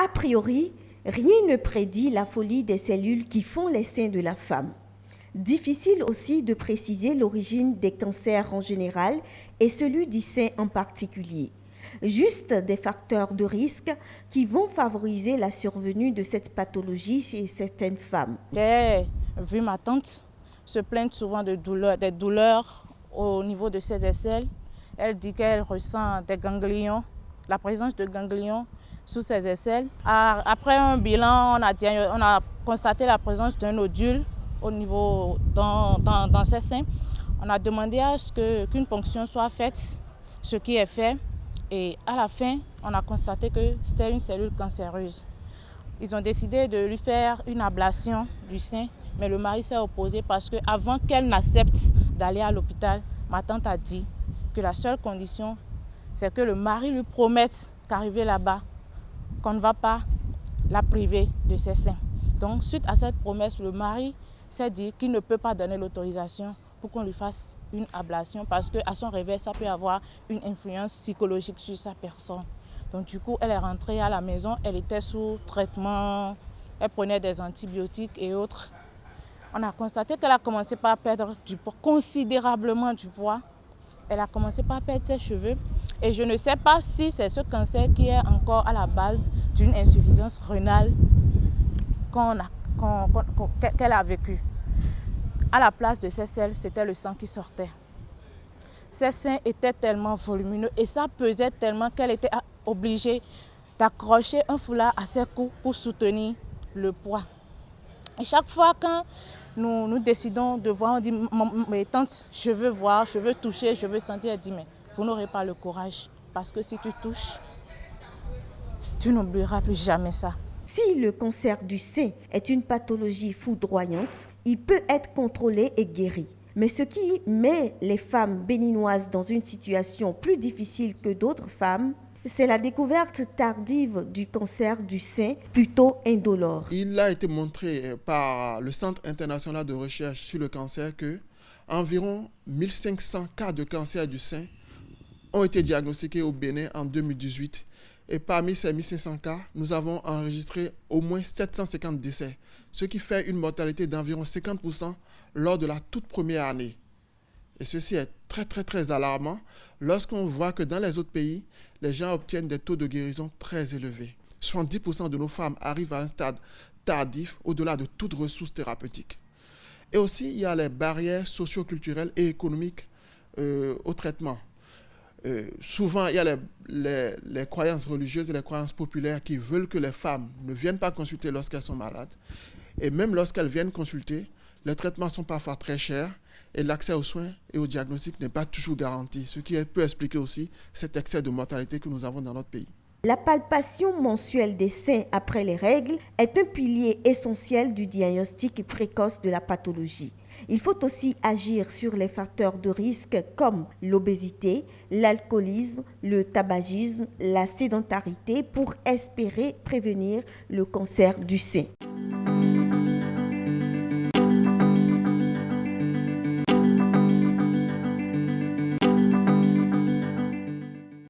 A priori, rien ne prédit la folie des cellules qui font les seins de la femme. Difficile aussi de préciser l'origine des cancers en général et celui du sein en particulier. Juste des facteurs de risque qui vont favoriser la survenue de cette pathologie chez certaines femmes. J'ai vu ma tante se plaindre souvent des douleurs au niveau de ses aisselles. Elle dit qu'elle ressent des ganglions, la présence de ganglions sous ses aisselles. Après un bilan, on a constaté la présence d'un nodule au niveau dans ses seins. On a demandé à ce qu'une ponction soit faite, ce qui est fait. Et à la fin, on a constaté que c'était une cellule cancéreuse. Ils ont décidé de lui faire une ablation du sein, mais le mari s'est opposé parce qu'avant qu'elle n'accepte d'aller à l'hôpital, ma tante a dit que la seule condition, c'est que le mari lui promette qu'arrivé là-bas, qu'on ne va pas la priver de ses seins. Donc, suite à cette promesse, le mari s'est dit qu'il ne peut pas donner l'autorisation pour qu'on lui fasse une ablation parce qu'à son réveil, ça peut avoir une influence psychologique sur sa personne. Donc du coup, elle est rentrée à la maison, elle était sous traitement, elle prenait des antibiotiques et autres. On a constaté qu'elle a commencé par perdre du poids, considérablement du poids. Elle a commencé par perdre ses cheveux et je ne sais pas si c'est ce cancer qui est encore à la base d'une insuffisance rénale qu'elle a vécue. À la place de ses selles, c'était le sang qui sortait. Ses seins étaient tellement volumineux et ça pesait tellement qu'elle était obligée d'accrocher un foulard à ses cous pour soutenir le poids. Et chaque fois quand nous décidons de voir, on dit « mais tante, je veux voir, je veux toucher, je veux sentir », elle dit « mais vous n'aurez pas le courage parce que si tu touches, tu n'oublieras plus jamais ça ». Si le cancer du sein est une pathologie foudroyante, il peut être contrôlé et guéri. Mais ce qui met les femmes béninoises dans une situation plus difficile que d'autres femmes, c'est la découverte tardive du cancer du sein, plutôt indolore. Il a été montré par le Centre international de recherche sur le cancer que environ 1500 cas de cancer du sein ont été diagnostiqués au Bénin en 2018. Et parmi ces 1500 cas, nous avons enregistré au moins 750 décès, ce qui fait une mortalité d'environ 50% lors de la toute première année. Et ceci est très alarmant lorsqu'on voit que dans les autres pays, les gens obtiennent des taux de guérison très élevés. 70% de nos femmes arrivent à un stade tardif au-delà de toute ressource thérapeutique. Et aussi, il y a les barrières socio-culturelles et économiques au traitement. Souvent, il y a les croyances religieuses et les croyances populaires qui veulent que les femmes ne viennent pas consulter lorsqu'elles sont malades. Et même lorsqu'elles viennent consulter, les traitements sont parfois très chers et l'accès aux soins et au diagnostic n'est pas toujours garanti, ce qui peut expliquer aussi cet excès de mortalité que nous avons dans notre pays. La palpation mensuelle des seins après les règles est un pilier essentiel du diagnostic précoce de la pathologie. Il faut aussi agir sur les facteurs de risque comme l'obésité, l'alcoolisme, le tabagisme, la sédentarité pour espérer prévenir le cancer du sein.